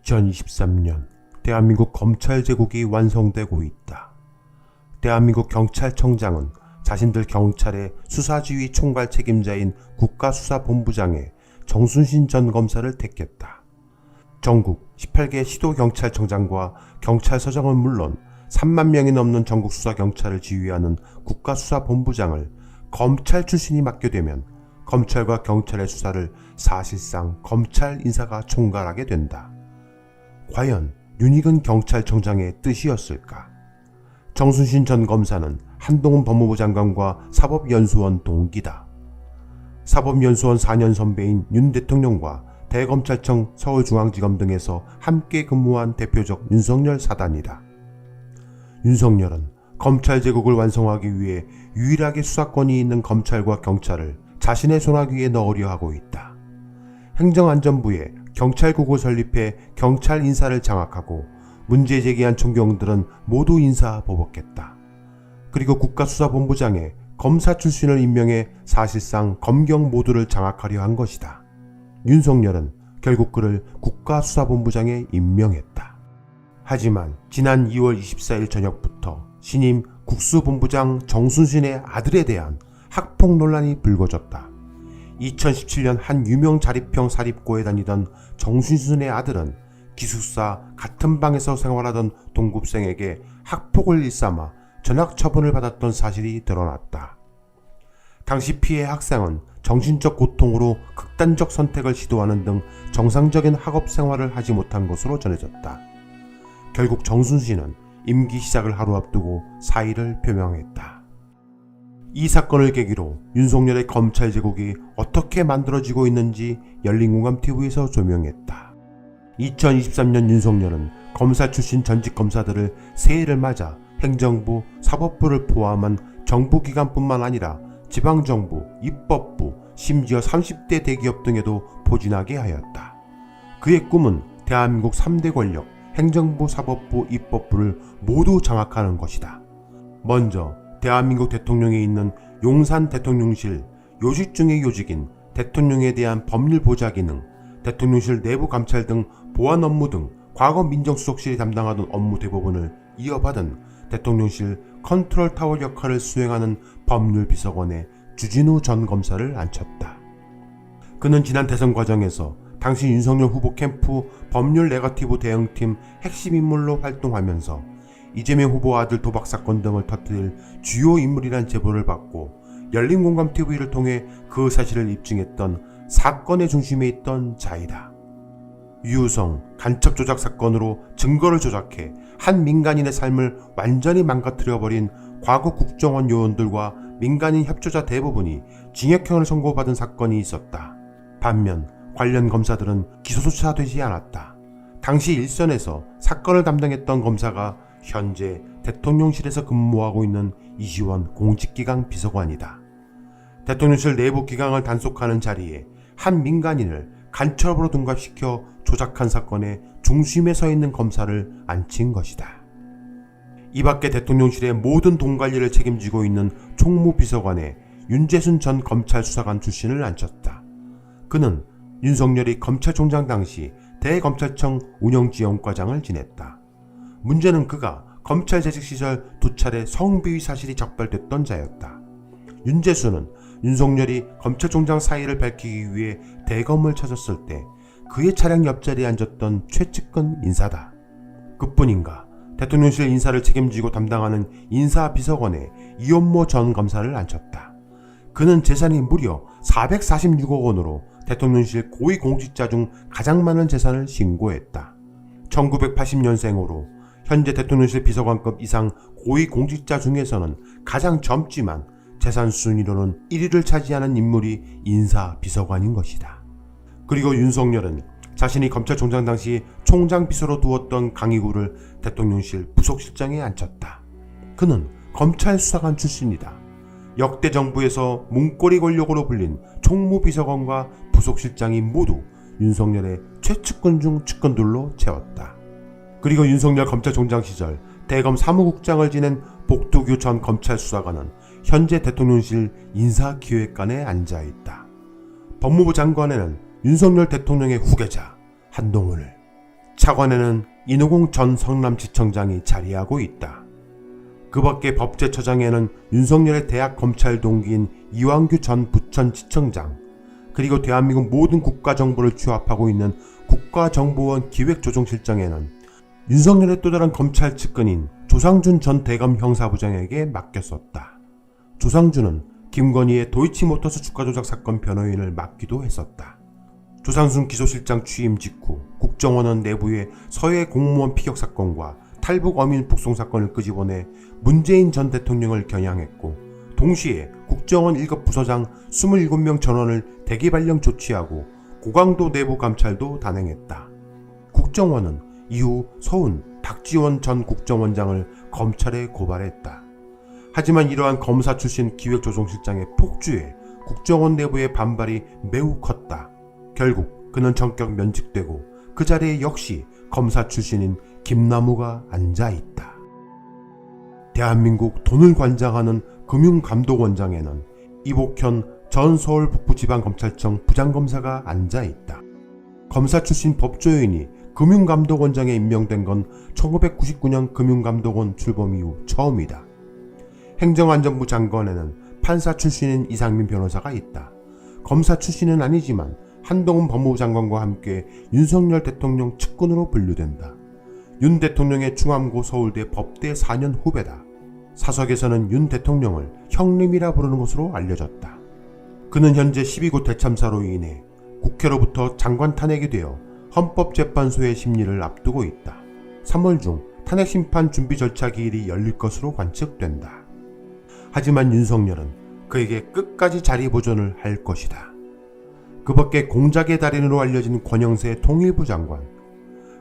2023년 대한민국 검찰 제국이 완성되고 있다. 대한민국 경찰청장은 자신들 경찰의 수사지휘 총괄 책임자인 국가수사본부장에 정순신 전 검사를 택했다. 전국 18개 시도경찰청장과 경찰서장은 물론 3만 명이 넘는 전국 수사경찰을 지휘하는 국가수사본부장을 검찰 출신이 맡게 되면 검찰과 경찰의 수사를 사실상 검찰 인사가 총괄하게 된다. 과연 윤익은 경찰청장의 뜻이었을까? 정순신 전 검사는 한동훈 법무부 장관과 사법연수원 동기다. 사법연수원 4년 선배인 윤 대통령과 대검찰청 서울중앙지검 등에서 함께 근무한 대표적 윤석열 사단이다. 윤석열은 검찰 제국을 완성하기 위해 유일하게 수사권이 있는 검찰과 경찰을 자신의 손아귀에 넣으려 하고 있다. 행정안전부에 경찰국을 설립해 경찰 인사를 장악하고 문제 제기한 총경들은 모두 인사보복했다. 그리고 국가수사본부장에 검사 출신을 임명해 사실상 검경 모두를 장악하려 한 것이다. 윤석열은 결국 그를 국가수사본부장에 임명했다. 하지만 지난 2월 24일 저녁부터 신임 국수본부장 정순신의 아들에 대한 학폭 논란이 불거졌다. 2017년 한 유명 자립형 사립고에 다니던 정순신의 아들은 기숙사 같은 방에서 생활하던 동급생에게 학폭을 일삼아 전학 처분을 받았던 사실이 드러났다. 당시 피해 학생은 정신적 고통으로 극단적 선택을 시도하는 등 정상적인 학업 생활을 하지 못한 것으로 전해졌다. 결국 정순신은 임기 시작을 하루 앞두고 사의를 표명했다. 이 사건을 계기로 윤석열의 검찰 제국이 어떻게 만들어지고 있는지 열린공감TV에서 조명했다. 2023년 윤석열은 검사 출신 전직 검사들을 새해를 맞아 행정부, 사법부를 포함한 정부기관뿐만 아니라 지방정부, 입법부, 심지어 30대 대기업 등에도 포진하게 하였다. 그의 꿈은 대한민국 3대 권력, 행정부, 사법부, 입법부를 모두 장악하는 것이다. 먼저 대한민국 대통령에 있는 용산 대통령실, 요직 중의 요직인 대통령에 대한 법률 보좌 기능, 대통령실 내부 감찰 등 보안 업무 등 과거 민정수석실이 담당하던 업무 대부분을 이어받은 대통령실 컨트롤타워 역할을 수행하는 법률비서관에 주진우 전 검사를 앉혔다. 그는 지난 대선 과정에서 당시 윤석열 후보 캠프 법률 네거티브 대응팀 핵심 인물로 활동하면서 이재명 후보 아들 도박 사건 등을 터뜨릴 주요 인물이란 제보를 받고 열린공감TV를 통해 그 사실을 입증했던 사건의 중심에 있던 자이다. 유우성 간첩 조작 사건으로 증거를 조작해 한 민간인의 삶을 완전히 망가뜨려버린 과거 국정원 요원들과 민간인 협조자 대부분이 징역형을 선고받은 사건이 있었다. 반면 관련 검사들은 기소조차 되지 않았다. 당시 일선에서 사건을 담당했던 검사가 현재 대통령실에서 근무하고 있는 이시원 공직기강 비서관이다. 대통령실 내부 기강을 단속하는 자리에 한 민간인을 간첩으로 둔갑시켜 조작한 사건의 중심에 서 있는 검사를 앉힌 것이다. 이 밖에 대통령실의 모든 돈 관리를 책임지고 있는 총무비서관에 윤재순 전 검찰수사관 출신을 앉혔다. 그는 윤석열이 검찰총장 당시 대검찰청 운영지원과장을 지냈다. 문제는 그가 검찰 재직 시절 2차례 성비위 사실이 적발됐던 자였다. 윤재수는 윤석열이 검찰총장 사의를 밝히기 위해 대검을 찾았을 때 그의 차량 옆자리에 앉았던 최측근 인사다. 그뿐인가 대통령실 인사를 책임지고 담당하는 인사비서관에 이원모 전 검사를 앉혔다. 그는 재산이 무려 446억 원으로 대통령실 고위공직자 중 가장 많은 재산을 신고했다. 1980년생으로 현재 대통령실 비서관급 이상 고위공직자 중에서는 가장 젊지만 재산 순위로는 1위를 차지하는 인물이 인사비서관인 것이다. 그리고 윤석열은 자신이 검찰총장 당시 총장 비서로 두었던 강희구를 대통령실 부속실장에 앉혔다. 그는 검찰수사관 출신이다. 역대 정부에서 문고리 권력으로 불린 총무비서관과 부속실장이 모두 윤석열의 최측근 중 측근들로 채웠다. 그리고 윤석열 검찰총장 시절 대검 사무국장을 지낸 복두규 전 검찰수사관은 현재 대통령실 인사기획관에 앉아있다. 법무부 장관에는 윤석열 대통령의 후계자 한동훈을, 차관에는 인호공 전 성남지청장이 자리하고 있다. 그 밖에 법제처장에는 윤석열의 대학 검찰 동기인 이완규 전 부천지청장, 그리고 대한민국 모든 국가정보를 취합하고 있는 국가정보원 기획조정실장에는 윤석열의 또 다른 검찰 측근인 조상준 전 대검 형사부장에게 맡겼었다. 조상준은 김건희의 도이치모터스 주가 조작 사건 변호인을 맡기도 했었다. 조상준 기소실장 취임 직후 국정원은 내부의 서해 공무원 피격 사건과 탈북 어민 북송 사건을 끄집어내 문재인 전 대통령을 겨냥했고, 동시에 국정원 1급 부서장 27명 전원을 대기 발령 조치하고 고강도 내부 감찰도 단행했다. 국정원은 이후 서훈, 박지원 전 국정원장을 검찰에 고발했다. 하지만 이러한 검사 출신 기획조정실장의 폭주에 국정원 내부의 반발이 매우 컸다. 결국 그는 전격 면직되고 그 자리에 역시 검사 출신인 김남우가 앉아있다. 대한민국 돈을 관장하는 금융감독원장에는 이복현 전 서울 북부지방검찰청 부장검사가 앉아있다. 검사 출신 법조인이 금융감독원장에 임명된 건 1999년 금융감독원 출범 이후 처음이다. 행정안전부 장관에는 판사 출신인 이상민 변호사가 있다. 검사 출신은 아니지만 한동훈 법무부 장관과 함께 윤석열 대통령 측근으로 분류된다. 윤 대통령의 충암고 서울대 법대 4년 후배다. 사석에서는 윤 대통령을 형님이라 부르는 것으로 알려졌다. 그는 현재 12구 대참사로 인해 국회로부터 장관 탄핵이 되어 헌법재판소의 심리를 앞두고 있다. 3월 중 탄핵심판 준비 절차 기일이 열릴 것으로 관측된다. 하지만 윤석열은 그에게 끝까지 자리 보존을 할 것이다. 그 밖에 공작의 달인으로 알려진 권영세 통일부 장관,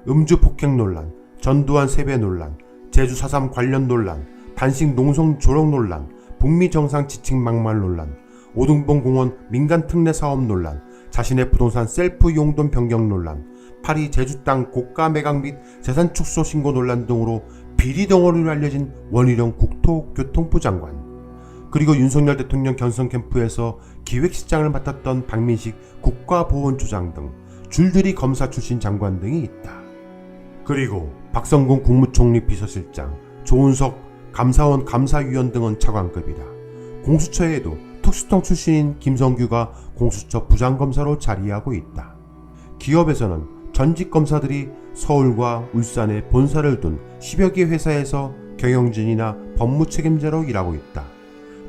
음주 폭행 논란, 전두환 세배 논란, 제주 4.3 관련 논란, 단식 농성 조력 논란, 북미 정상 지칭 막말 논란, 오등봉 공원 민간 특례 사업 논란, 자신의 부동산 셀프 용돈 변경 논란, 파리 제주 땅 고가 매각 및 재산 축소 신고 논란 등으로 비리 덩어리로 알려진 원희룡 국토교통부 장관, 그리고 윤석열 대통령 견성 캠프에서 기획실장을 맡았던 박민식 국가보훈처장 등 줄줄이 검사 출신 장관 등이 있다. 그리고 박성gun 국무총리 비서실장, 조은석 감사원 감사위원 등은 차관급이다. 공수처에도 특수통 출신인 김성규가 공수처 부장검사로 자리하고 있다. 기업에서는 전직 검사들이 서울과 울산에 본사를 둔 10여 개 회사에서 경영진이나 법무 책임자로 일하고 있다.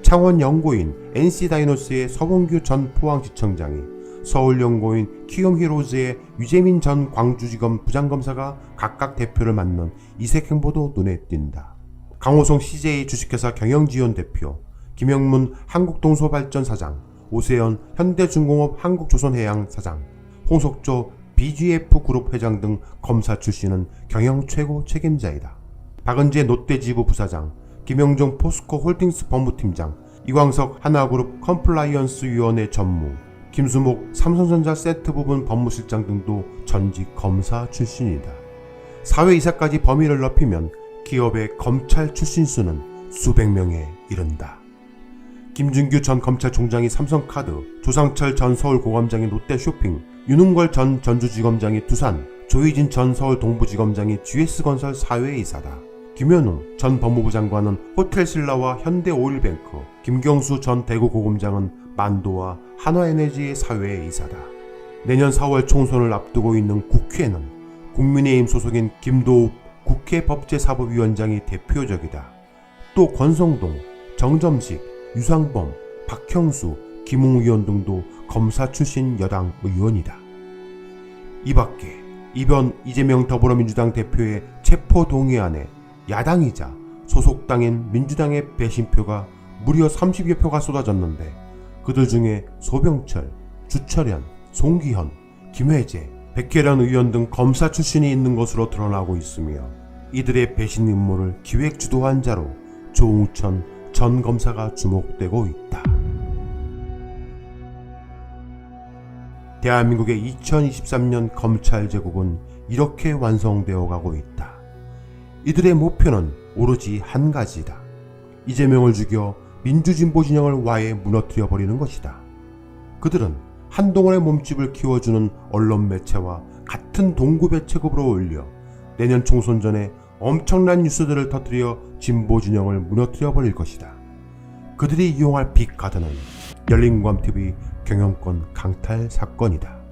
창원 연고인 NC다이노스의 서봉규 전 포항지청장이 서울 연고인 키움히로즈의 유재민 전 광주지검 부장검사가 각각 대표를 맡는 이색 행보도 눈에 띈다. 강호성 CJ 주식회사 경영지원 대표, 김영문 한국동서발전 사장, 오세연 현대중공업 한국조선해양 사장, 홍석조 BGF 그룹 회장 등 검사 출신은 경영 최고 책임자이다. 박은재 롯데지부 부사장, 김영종 포스코 홀딩스 법무팀장, 이광석 하나그룹 컴플라이언스 위원회 전무, 김수목 삼성전자 세트 부분 법무실장 등도 전직 검사 출신이다. 사회이사까지 범위를 넓히면 기업의 검찰 출신 수는 수백 명에 이른다. 김준규 전 검찰총장이 삼성카드, 조상철 전 서울고검장이 롯데쇼핑, 윤은걸 전 전주지검장이 두산, 조희진 전 서울 동부지검장이 GS건설 사회이사다. 김현웅 전 법무부 장관은 호텔신라와 현대오일뱅크, 김경수 전 대구고검장은 만도와 한화에너지의 사회이사다. 내년 4월 총선을 앞두고 있는 국회는 국민의힘 소속인 김도읍 국회 법제사법위원장이 대표적이다. 또 권성동, 정점식, 유상범, 박형수, 김웅 의원 등도 검사 출신 여당 의원이다. 이 밖에 이번 이재명 더불어민주당 대표의 체포동의안에 야당이자 소속당인 민주당의 배신표가 무려 30여 표가 쏟아졌는데, 그들 중에 소병철, 주철현, 송기현, 김회재, 백혜련 의원 등 검사 출신이 있는 것으로 드러나고 있으며, 이들의 배신 음모를 기획 주도한 자로 조웅천 전 검사가 주목되고 있다. 대한민국의 2023년 검찰 제국은 이렇게 완성되어 가고 있다. 이들의 목표는 오로지 한 가지다. 이재명을 죽여 민주진보 진영을 와해 무너뜨려 버리는 것이다. 그들은 한동훈의 몸집을 키워주는 언론 매체와 같은 동급의 체급으로 올려 내년 총선 전에 엄청난 뉴스들을 터뜨려 진보 진영을 무너뜨려 버릴 것이다. 그들이 이용할 빅카드는 열린우감TV 경영권 강탈 사건이다.